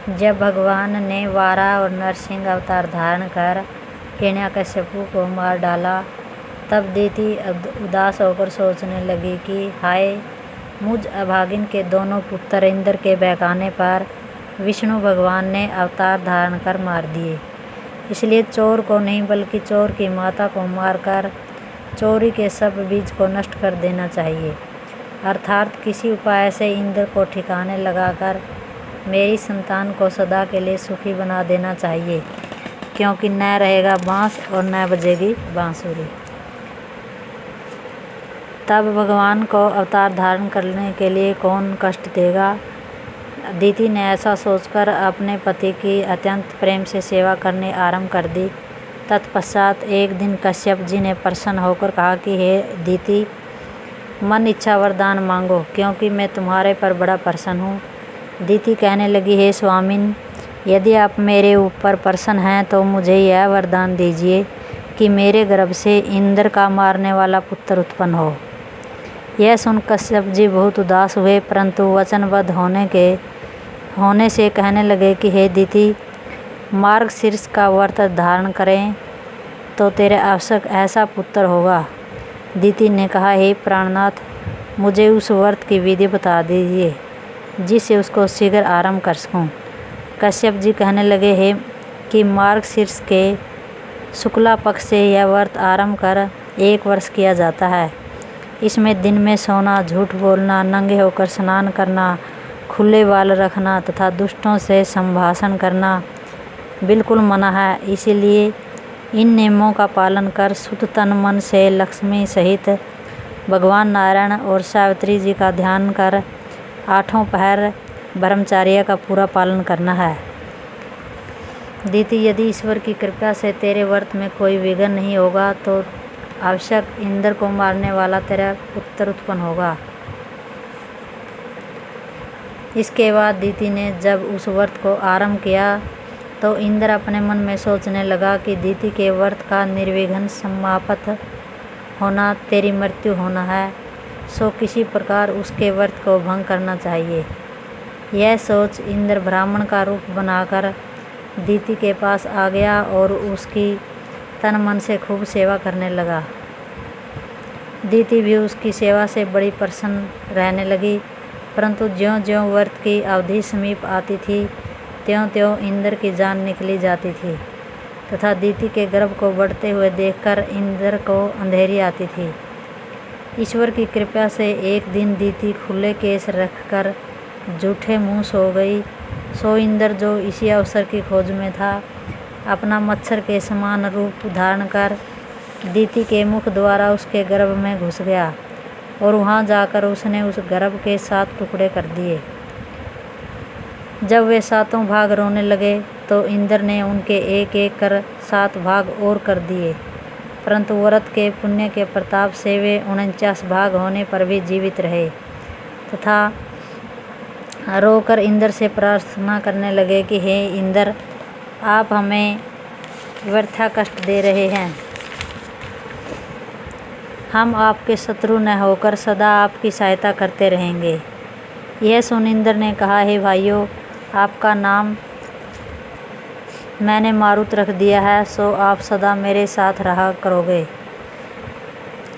जब भगवान ने वाराह और नरसिंह अवतार धारण कर हिरण्यकश्यपु को मार डाला, तब दीति उदास होकर सोचने लगी कि हाय, मुझ अभागिन के दोनों पुत्र इंद्र के बहकाने पर विष्णु भगवान ने अवतार धारण कर मार दिए। इसलिए चोर को नहीं बल्कि चोर की माता को मारकर चोरी के सब बीज को नष्ट कर देना चाहिए। अर्थात किसी उपाय से इंद्र को ठिकाने लगाकर मेरी संतान को सदा के लिए सुखी बना देना चाहिए, क्योंकि न रहेगा बांस और न बजेगी बांसुरी। तब भगवान को अवतार धारण करने के लिए कौन कष्ट देगा। दीति ने ऐसा सोचकर अपने पति की अत्यंत प्रेम से सेवा करने आरंभ कर दी। तत्पश्चात एक दिन कश्यप जी ने प्रसन्न होकर कहा कि हे दीति, मन इच्छा वरदान मांगो, क्योंकि मैं तुम्हारे पर बड़ा प्रसन्न हूँ। दीति कहने लगी, हे स्वामिन, यदि आप मेरे ऊपर प्रसन्न हैं तो मुझे यह वरदान दीजिए कि मेरे गर्भ से इंद्र का मारने वाला पुत्र उत्पन्न हो। यह सुन कश्यप जी बहुत उदास हुए, परंतु वचनबद्ध होने से कहने लगे कि हे दीति, मार्गशीर्ष का व्रत धारण करें तो तेरे आवश्यक ऐसा पुत्र होगा। दीति ने कहा, हे प्राणनाथ, मुझे उस व्रत की विधि बता दीजिए जिससे उसको शीघ्र आरंभ कर सकूं। कश्यप जी कहने लगे, हे कि मार्गशीर्ष के शुक्ला पक्ष से यह व्रत आरंभ कर 1 वर्ष किया जाता है। इसमें दिन में सोना, झूठ बोलना, नंगे होकर स्नान करना, खुले बाल रखना तथा दुष्टों से संभाषण करना बिल्कुल मना है। इसीलिए इन नियमों का पालन कर शुद्ध तन मन से लक्ष्मी सहित भगवान नारायण और सावित्री जी का ध्यान कर 8 पहर ब्रह्मचर्य का पूरा पालन करना है। दीति, यदि ईश्वर की कृपा से तेरे व्रत में कोई विघ्न नहीं होगा तो आवश्यक इंद्र को मारने वाला तेरा पुत्र उत्पन्न होगा। इसके बाद दीति ने जब उस व्रत को आरंभ किया तो इंद्र अपने मन में सोचने लगा कि दीति के व्रत का निर्विघ्न समाप्त होना तेरी मृत्यु होना है, सो किसी प्रकार उसके व्रत को भंग करना चाहिए। यह सोच इंद्र ब्राह्मण का रूप बनाकर दीति के पास आ गया और उसकी तन मन से खूब सेवा करने लगा। दीति भी उसकी सेवा से बड़ी प्रसन्न रहने लगी, परंतु ज्यों-ज्यों व्रत की अवधि समीप आती थी त्यों-त्यों इंद्र की जान निकली जाती थी तथा दीति के गर्भ को बढ़ते हुए देखकर इंद्र को अंधेरी आती थी। ईश्वर की कृपा से एक दिन दीति खुले केस रखकर जूठे मुँह सो गई। सो इंद्र, जो इसी अवसर की खोज में था, अपना मच्छर के समान रूप धारण कर दीति के मुख द्वारा उसके गर्भ में घुस गया और वहां जाकर उसने उस गर्भ के 7 टुकड़े कर दिए। जब वे 7 भाग रोने लगे तो इंद्र ने उनके एक एक कर 7 भाग और कर दिए, परंतु व्रत के पुण्य के प्रताप से वे 49 भाग होने पर भी जीवित रहे तथा रोकर इंद्र से प्रार्थना करने लगे कि हे इंद्र, आप हमें व्यर्थ कष्ट दे रहे हैं। हम आपके शत्रु न होकर सदा आपकी सहायता करते रहेंगे। यह सुन इंद्र ने कहा, हे भाइयों, आपका नाम मैंने मारुत रख दिया है, सो आप सदा मेरे साथ रहा करोगे।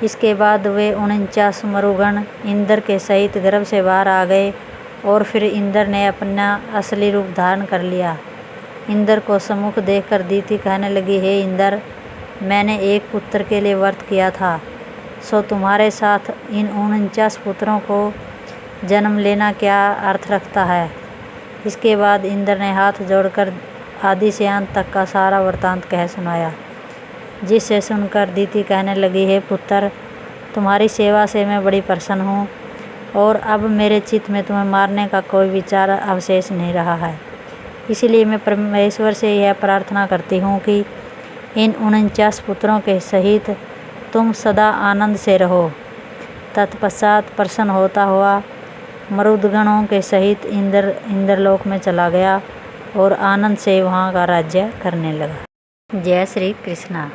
इसके बाद वे 49 मरुगण इंद्र के सहित गर्भ से बाहर आ गए और फिर इंद्र ने अपना असली रूप धारण कर लिया। इंद्र को सम्मुख देखकर दीति कहने लगी, हे इंद्र, मैंने एक पुत्र के लिए व्रत किया था, सो तुम्हारे साथ इन 49 पुत्रों को जन्म लेना क्या अर्थ रखता है। इसके बाद इंद्र ने हाथ जोड़कर आदि से अंत तक का सारा वृत्तांत कह सुनाया, जिससे सुनकर दीति कहने लगी, हे पुत्र, तुम्हारी सेवा से मैं बड़ी प्रसन्न हूँ और अब मेरे चित्त में तुम्हें मारने का कोई विचार अवशेष नहीं रहा है। इसलिए मैं परमेश्वर से यह प्रार्थना करती हूँ कि इन 49 पुत्रों के सहित तुम सदा आनंद से रहो। तत्पश्चात प्रसन्न होता हुआ मरुदगणों के सहित इंद्रलोक में चला गया और आनंद से वहाँ का राज्य करने लगा। जय श्री कृष्णा।